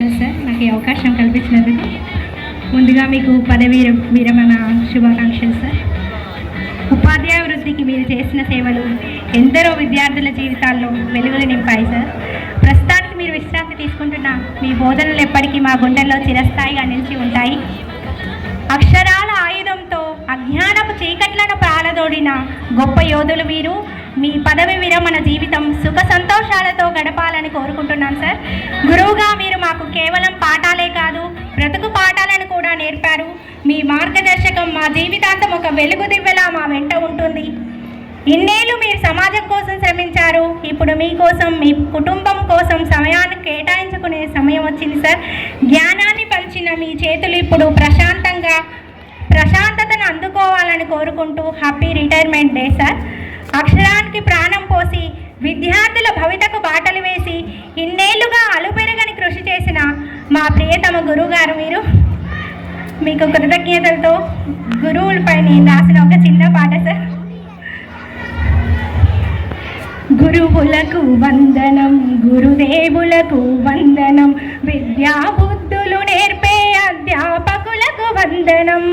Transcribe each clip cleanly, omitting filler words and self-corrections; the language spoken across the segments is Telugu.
సార్ నాకు ఈ అవకాశం కల్పించినందుకు ముందుగా మీకు పదవీ విరమణ శుభాకాంక్షలు సార్. ఉపాధ్యాయ వృత్తికి మీరు చేసిన సేవలు ఎందరో విద్యార్థుల జీవితాల్లో వెలుగులు నింపాయి సార్. ప్రస్తుతానికి మీరు విశ్రాంతి తీసుకుంటున్న మీ బోధనలు ఎప్పటికీ మా గుండెల్లో చిరస్థాయిగా నిలిచి ఉంటాయి. అక్షరాల ఆయుధంతో అజ్ఞానపు చీకట్లను పాలదోడిన గొప్ప యోధులు మీరు. మీ పదవి విరమణ జీవితం సుఖ సంతోషాలతో గడపాలని కోరుకుంటున్నాం సార్. గురువుగా మీరు మాకు కేవలం పాఠాలే కాదు, బ్రతుకు పాఠాలను కూడా నేర్పారు. మీ మార్గదర్శకం మా జీవితాంతం ఒక వెలుగు దివ్వెలా మా వెంట ఉంటుంది. ఇన్నేళ్ళు మీరు సమాజం కోసం శ్రమించారు. ఇప్పుడు మీకోసం, మీ కుటుంబం కోసం సమయాన్ని కేటాయించుకునే సమయం వచ్చింది సార్. జ్ఞానాన్ని పంచిన మీ చేతులు ఇప్పుడు ప్రశాంతతను అందుకోవాలని కోరుకుంటూ హ్యాపీ రిటైర్మెంట్ డే సార్. అక్షరానికి ప్రాణం పోసి విద్యార్థుల భవితకు బాటలు వేసి ఇన్నేళ్లుగా అలుపెరగని కృషి చేసిన మా ప్రియతమ గురువుగారు మీరు. మీకు కృతజ్ఞతలతో గురువులపై నేను రాసిన ఒక చిన్న పాట సార్. గురువులకు వందనం, గురుదేవులకు వందనం, విద్యా బుద్ధులు నేర్పే అధ్యాపకులకు వందనం.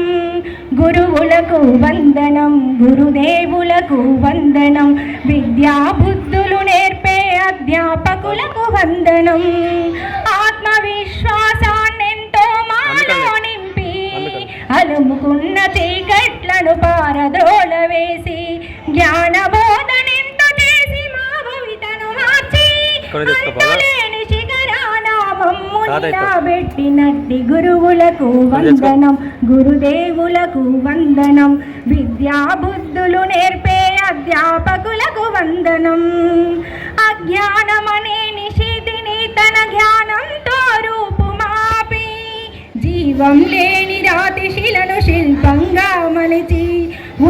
గురువులకు వందనం, గురుదేవులకు వందనం, విద్యా బుద్ధులు నేర్పే అధ్యాపకులకు వందనం. ఆత్మవిశ్వాసాన్నెంతో మాలో నింపి అలుముకున్న చీకట్లను పారద్రోల వేసి జ్ఞానబోధనెంతో చేసి మా భవితను మార్చి అంతలేని పెట్టినట్టి గురువులకు వందనం, గురుదేవులకు వందనం, విద్యా బుద్ధులు నేర్పే అధ్యాపకులకు వందనం. అజ్ఞానమనే నిషితిని తన జ్ఞానంతో రూపుమాపి జీవం లేని రాతి శిలను శిల్పంగా మలిచి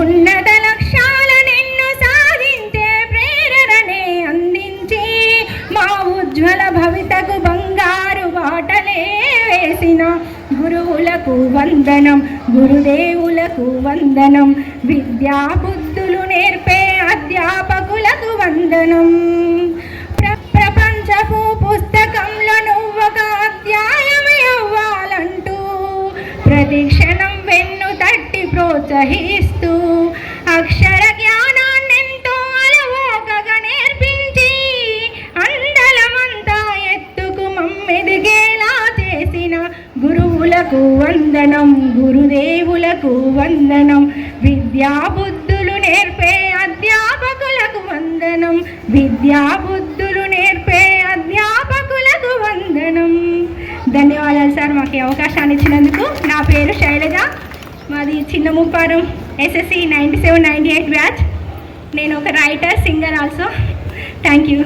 ఉన్నత లక్ష్యాలనెన్నో సాధించే ప్రేరణనే అందించి మా ఉజ్వల భవితకు బంగారు బాటలే వేసిన గురువులకు వందనం, గురుదేవులకు వందనం, విద్యా బుద్ధులు నేర్పే అధ్యాపకులకు వందనం. ప్రపంచపు పుస్తకంలో నువ్వొక అధ్యాయమే అవ్వాలంటూ ప్రతి క్షణం వెన్ను తట్టి ప్రోత్సహిస్తూ అక్షర జ్ఞానాన్నెంతో అలవోకగా నేర్పించి అందలమంతా ఎత్తుకు మమ్మెదిగేలా చేసిన గురువులకు వందనం, గురుదేవులకు వందనం, విద్యా బుద్ధులు నేర్పే అధ్యాపకులకు వందనం, విద్యా బుద్ధులు నేర్పే అధ్యాపకులకు వందనం. ధన్యవాదాలు సార్ మాకు అవకాశాన్ని ఇచ్చినందుకు. నా పేరు శైలజ, మాది చిన్న ముప్పారం, SSC 97-98 బ్యాచ్. నేను ఒక writer, singer also. Thank you.